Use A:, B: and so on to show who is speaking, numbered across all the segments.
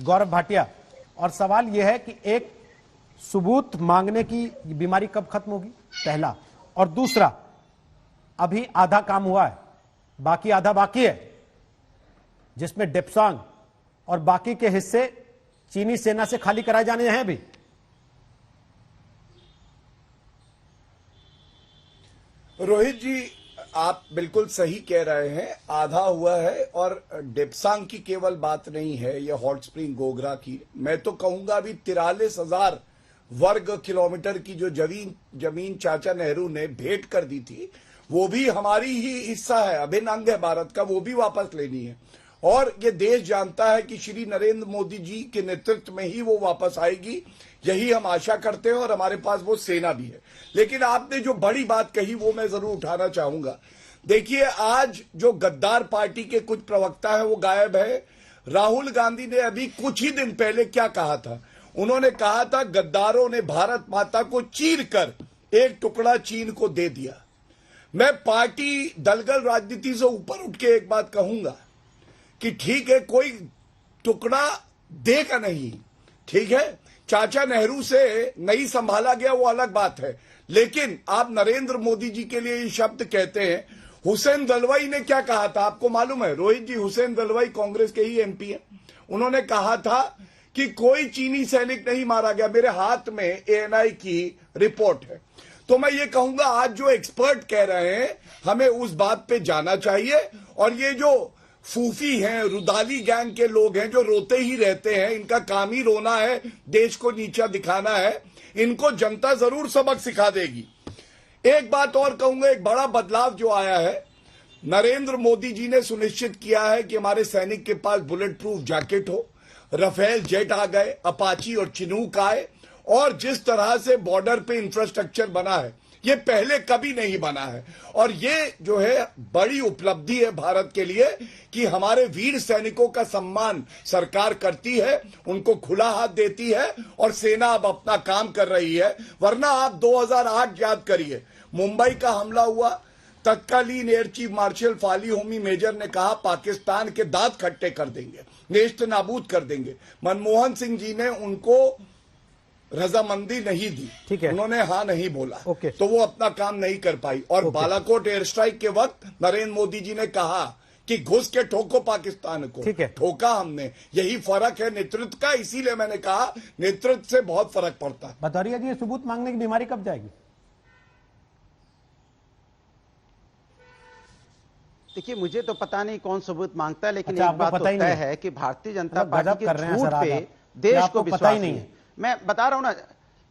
A: गौरव भाटिया, और सवाल यह है कि एक सबूत मांगने की बीमारी कब खत्म होगी, पहला। और दूसरा, अभी आधा काम हुआ है, बाकी आधा बाकी है, जिसमें डेप्सांग और बाकी के हिस्से चीनी सेना से खाली कराए जाने हैं अभी।
B: रोहित जी, आप बिल्कुल सही कह रहे हैं, आधा हुआ है। और डेप्सांग की केवल बात नहीं है, ये हॉट स्प्रिंग गोगरा की, मैं तो कहूंगा अभी 43,000 वर्ग किलोमीटर की जो जमीन चाचा नेहरू ने भेंट कर दी थी, वो भी हमारी ही हिस्सा है, अभिन्न अंग है भारत का, वो भी वापस लेनी है। और ये देश जानता है कि श्री नरेंद्र मोदी जी के नेतृत्व में ही वो वापस आएगी, यही हम आशा करते हैं, और हमारे पास वो सेना भी है। लेकिन आपने जो बड़ी बात कही वो मैं जरूर उठाना चाहूंगा। देखिए, आज जो गद्दार पार्टी के कुछ प्रवक्ता है वो गायब है। राहुल गांधी ने अभी कुछ ही दिन पहले क्या कहा था, उन्होंने कहा था गद्दारों ने भारत माता को चीर कर एक टुकड़ा चीन को दे दिया। मैं पार्टी दलगल राजनीति से ऊपर उठ के एक बात कहूंगा कि ठीक है, कोई टुकड़ा देगा नहीं, ठीक है, चाचा नेहरू से नहीं संभाला गया वो अलग बात है, लेकिन आप नरेंद्र मोदी जी के लिए ये शब्द कहते हैं। हुसैन दलवाई ने क्या कहा था आपको मालूम है रोहित जी? हुसैन दलवाई कांग्रेस के ही एमपी हैं। उन्होंने कहा था कि कोई चीनी सैनिक नहीं मारा गया, मेरे हाथ में एएनआई की रिपोर्ट है। तो मैं ये कहूंगा, आज जो एक्सपर्ट कह रहे हैं हमें उस बात पे जाना चाहिए। और ये जो फूफी हैं, रुदाली गैंग के लोग हैं जो रोते ही रहते हैं, इनका काम ही रोना है, देश को नीचा दिखाना है, इनको जनता जरूर सबक सिखा देगी। एक बात और कहूंगा, एक बड़ा बदलाव जो आया है, नरेंद्र मोदी जी ने सुनिश्चित किया है कि हमारे सैनिक के पास बुलेट प्रूफ जैकेट हो, राफेल जेट आ गए, अपाची और चिनूक आए, और जिस तरह से बॉर्डर पे इंफ्रास्ट्रक्चर बना है ये पहले कभी नहीं बना है। और ये जो है बड़ी उपलब्धि है भारत के लिए कि हमारे वीर सैनिकों का सम्मान सरकार करती है, उनको खुला हाथ देती है, और सेना अब अपना काम कर रही है। वरना आप 2008 याद करिए, मुंबई का हमला हुआ, तत्कालीन air chief marshal Fali Homi Major ने कहा पाकिस्तान के दांत खट्टे कर देंगे, नेस्त नाबूद कर देंगे। मनमोहन सिंह जी ने उनको रजामंदी नहीं दी, ठीक है, उन्होंने हाँ नहीं बोला, तो वो अपना काम नहीं कर पाई। और बालाकोट एयर स्ट्राइक के वक्त नरेंद्र मोदी जी ने कहा कि घुस के ठोको पाकिस्तान को, ठीक है, ठोका हमने। यही फर्क है नेतृत्व का, इसीलिए मैंने कहा नेतृत्व से बहुत फर्क पड़ता है।
A: भदौरिया जी, सबूत मांगने की बीमारी कब जाएगी?
C: देखिए, मुझे तो पता नहीं कौन सबूत मांगता है, लेकिन एक बात तो तय है कि भारतीय जनता पार्टी के झूठ पे देश को विश्वास नहीं है। मैं बता रहा हूं ना,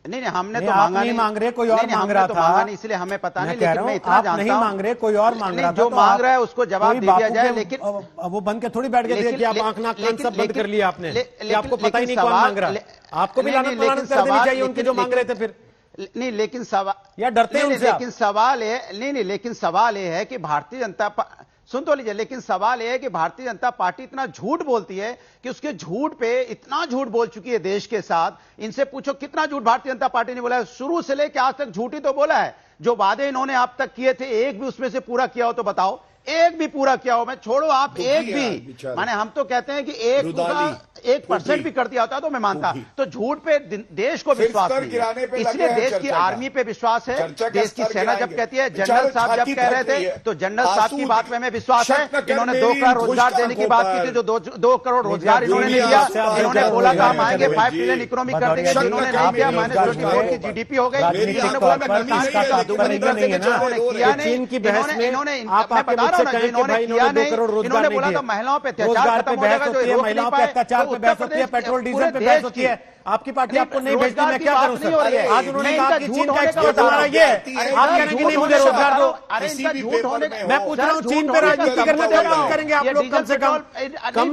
C: नहीं हमने तो मांगा नहीं,
A: मांग रहे, कोई और मांग रहा था,
C: इसलिए हमें पता नहीं, लेकिन मैं इतना जानता हूं
A: मांग रहे, कोई और मांग रहा था,
C: जो मांग रहा है उसको जवाब दे दिया जाए। लेकिन
A: वो बंद के थोड़ी बैठ गए कि आप आंख नाक कान सब बंद कर लिया आपने, आपको पता ही नहीं कौन मांग रहा है। आपको भी लानत कर देनी चाहिए उनके जो मांग रहे थे। फिर
C: नहीं, लेकिन सवाल
A: या डरते हैं उनसे,
C: लेकिन सवाल है, नहीं, लेकिन सवाल यह है कि भारतीय जनता, सुन तो लीजिए, लेकिन सवाल यह है कि भारतीय जनता पार्टी इतना झूठ बोलती है कि उसके झूठ पे इतना झूठ बोल चुकी है देश के साथ। इनसे पूछो कितना झूठ भारतीय जनता पार्टी ने बोला है, शुरू से लेकर आज तक झूठ ही तो बोला है। जो वादे इन्होंने आप तक किए थे, एक भी उसमें से पूरा किया हो तो बताओ, एक भी पूरा किया हो? मैं छोड़ो आप एक भी, माने हम तो कहते हैं कि 1% भी कर दिया होता तो मैं मानता। तो झूठ पे देश को विश्वास नहीं है, इसलिए देश की आर्मी पे विश्वास है, देश की सेना जब कहती है, जनरल साहब जब कह रहे थे तो जनरल साहब की बात में हमें विश्वास है। इन्होंने 2 करोड़ रोजगार देने की बात की थी, जो 2 करोड़ रोजगार इन्होंने नहीं दिया। इन्होंने बोला था हम आएंगे 5 ट्रिलियन इकोनॉमी कर देंगे, इन्होंने नहीं किया, -24 की जीडीपी हो गई। इन्होंने बोला मैं किया नहीं, इन्होंने इन्होंने बोला था महिलाओं पे अत्याचार खत्म हो जाएगा, जो
A: महिलाओं पे अत्याचार पे बहस होती है, पेट्रोल डीजल पे बहस होती है। आपकी पार्टी आपको नहीं भेजती, मैं क्या करूं सर? आज उन्होंने कहा कि चीन का एक्सपोर्ट हो रहा है, ये आप कह रहे हैं कि नहीं मुझे रोजगार दो। मैं पूछ रहा हूं, चीन पे राजनीति करने से बात करेंगे आप लोग? कम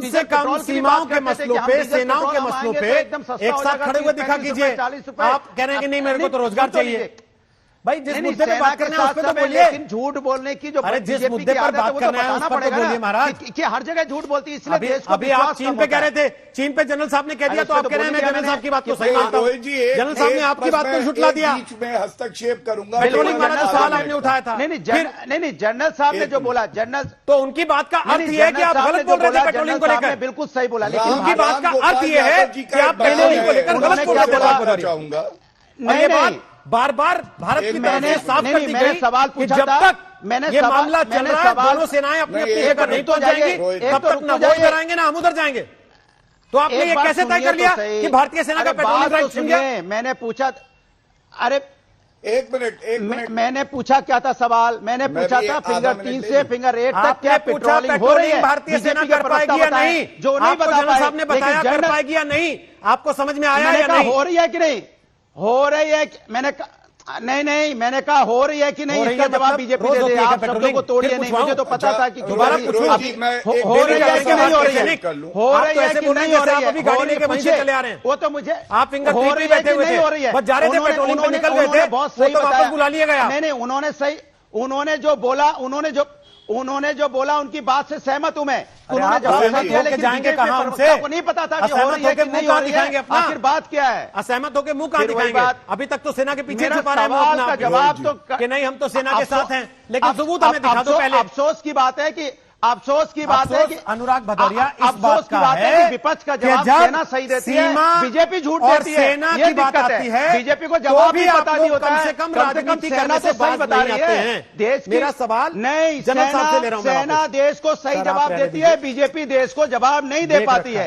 A: से कम सीमाओं के मसलों पे, सेनाओं के मसलों पे एक साथ खड़े हुए दिखा कीजिए। आप कह रहे हैं कि नहीं मेरे को तो रोजगार चाहिए। भाई जिस
C: नहीं,
A: मुद्दे पे
C: सेना
A: बात
C: के
A: करना है उस
C: साथ
A: पे तो
C: समय,
A: बोलिए।
C: लेकिन झूठ बोलने की जो
A: अरे जिस
C: बीजेपी
A: मुद्दे
C: की
A: पर
C: आदत है,
A: बात
C: वो तो
A: करना है
C: बताना
A: उस पर तो
C: पड़ेगा
A: बोलिए
C: ना
A: महाराज।
C: कि हर जगह झूठ बोलती है, इसलिए
A: अभी
C: देश को
A: अभी आप
C: विश्वास
A: चीन
C: कम
A: पे
C: होता
A: कह
C: है।
A: रहे थे, चीन पे जनरल साहब ने कह दिया,
C: अरे
A: तो आप
C: उसको
A: कह रहे हैं मैं
C: बोल दिया
A: जनरल साहब की बात को
C: मैंने
A: सही मानता हूं।
B: रोहित जी
A: जनरल साहब ने आपकी बात को झुठला दिया।
B: बीच में हस्तक्षेप करूंगा।
A: पेट्रोलिंग वाला जो
B: आधा
A: सवाल
B: मिनट
A: आपने
B: का।
A: उठाया था,
C: नहीं नहीं
A: फिर
C: नहीं, जनरल साहब ने
B: एक
C: जो
B: मिनट।
C: बोला, जनरल
A: तो उनकी बात का अर्थ
C: नहीं,
A: यह है कि
C: जनरल
A: आप
C: साहब ने
A: गलत
C: जो
A: बोल रहे थे
C: बोला,
A: पेट्रोलिंग को
C: जनरल साहब ने
A: लेकर।
C: बिल्कुल सही बोला, लेकिन
A: उनकी बात का
B: राम
A: अर्थ यह है
B: गोपाल जी
A: कि
B: का
A: आप
B: एक बयान
A: पेट्रोलिंग को
B: है,
A: लेकर
C: उन्होंने
A: गलत
C: क्या
A: बोल रहे थे
C: बोला?
A: बात बता रही है।
B: चाहूंगा
A: और ये बात बार बार भारत की तरफ से साफ कर दी गई
C: सवाल
A: कि
C: पूछा
A: जब
C: था,
A: तक ये मामला चल रहा है, दोनों सेनाएं अपनी अपनी जगह नहीं पहुंच जाएंगी, तब तक ना वो इधर आएंगे ना हम उधर जाएंगे। तो आपने ये कैसे तय कर लिया कि भारतीय सेना का पेट्रोलिंग राइट छिन गया?
C: मैंने पूछा, अरे
B: एक मिनट
C: मैंने पूछा क्या था सवाल, मैंने पूछा
B: भी
C: था
B: आधा
C: फिंगर
B: मिनट
C: 3
B: ले
C: से
B: लूं।
C: फिंगर 8 तक
A: आपने
C: क्या
A: पूछा
C: पेट्रोलिंग हो रही है,
A: भारतीय सेना
C: बीजेपी के
A: कर पाएगी या
C: प्रवक्ता
A: नहीं?
C: बताएं, जो नहीं
A: आपको
C: बता
A: जनरल
C: पाए,
A: साहब ने बताया
C: लेकिन
A: कर
C: जनरल-
A: पाएगी या नहीं? आपको समझ में आया
C: मैंने
A: या
C: कहा
A: नहीं?
C: हो रही है कि नहीं, हो रही है मैंने कहा नहीं, मैंने कहा हो रही है कि नहीं,
A: हो रही
C: इसका
A: है
C: जवाब
A: मतलब
C: बीजेपी
A: रोज
C: दे
A: होती
C: दे।
A: है
C: आप
A: क्या
C: शब्दों
A: पेट्रोलिंग?
C: को तोड़िए
A: फिर
C: नहीं,
A: पूछवाऊं?
C: मुझे तो पता था कि
A: दोबारा
C: हो
A: पूछूं?
C: रही है
B: मैं
C: हो
B: एक
C: रही है
B: डेली
C: कि नहीं हो रही है,
B: कर लूं।
C: हो
A: आप
C: रही
A: तो
C: है
A: ऐसे
C: कि
A: बोल रहे
C: नहीं
A: हैं
C: हो
A: जैसे
C: रही
A: आप
C: है,
A: अभी गाड़ी
C: हो रही
A: लेके
C: है,
A: वहीं से
C: पूछिए।
A: चले आ रहे हैं।
C: वो तो मुझे
A: आप फिंगर
C: हो
A: 3 पे
C: रही
A: ही
C: है
A: बैठे
C: कि
A: हुए
C: नहीं
A: थे।
C: हो रही है।
A: बस जा रहे थे पेट्रोलिंग पे निकल गए थे,
C: बहुत
A: वो
C: सही
A: तो वापस
C: बताया।
A: बुला लिए गए आप।
C: नहीं उन्होंने जो बोला, उन्होंने जो बोला उनकी बात से सहमत हूं मैं। उन्होंने
A: आप
C: जवाब
A: असहमत
C: नहीं दिया,
A: होके
C: लेकिन
A: जाएंगे
C: बीजेपी
A: कहां
C: प्रवक्ता
A: हमसे?
C: को नहीं पता था कि हो
A: असहमत
C: रही है
A: होके
C: कि
A: मुंह
C: नहीं
A: कहां
C: हो रही
A: दिखाएंगे
C: है,
A: अपना?
C: आखिर बात क्या है?
A: असहमत होके मुंह कहां
C: फिर वही
A: दिखाएंगे?
C: बात-
A: अभी तक तो सेना के पीछे
C: मेरा
A: छुपा रहे हैं
C: सवाल
A: अपना
C: का
A: आप।
C: जवाब तो
A: कि नहीं हम तो सेना के साथ हैं, लेकिन
C: अफसोस-
A: सबूत हमें दिखा दो पहले।
C: अफसोस की बात है कि अफसोस की बात है कि
A: अनुराग भदौरिया इस
C: अफसोस
A: बात
C: की
A: का
C: बात है
A: है
C: कि विपक्ष का
A: कि
C: जवाब
A: जब
C: सेना सही देती है,
A: सीमा
C: बीजेपी झूठ
A: और
C: देती है।
A: सेना
C: ये
A: की बात
C: दिक्कत
A: आती है,
C: बीजेपी को
A: तो
C: जवाब
A: भी
C: भी
A: आप
C: पता
A: लोग
C: नहीं होता
A: कम
C: है,
A: से कम राजनीति
C: सेना
A: करने
C: तो
A: से
C: सही
A: बाज
C: बता
A: नहीं
C: रही
A: आते
C: है।
A: हैं।
C: देश की
A: मेरा सवाल
C: नहीं,
A: जनरल साहब से ले रहा हूं मैं
C: सेना
A: वापस।
C: देश को सही
A: सर, आप
C: जवाब
A: रहने
C: देती है,
A: दीजिए।
C: बीजेपी देश को जवाब नहीं दे
A: देख
C: पाती
A: रखा
C: है।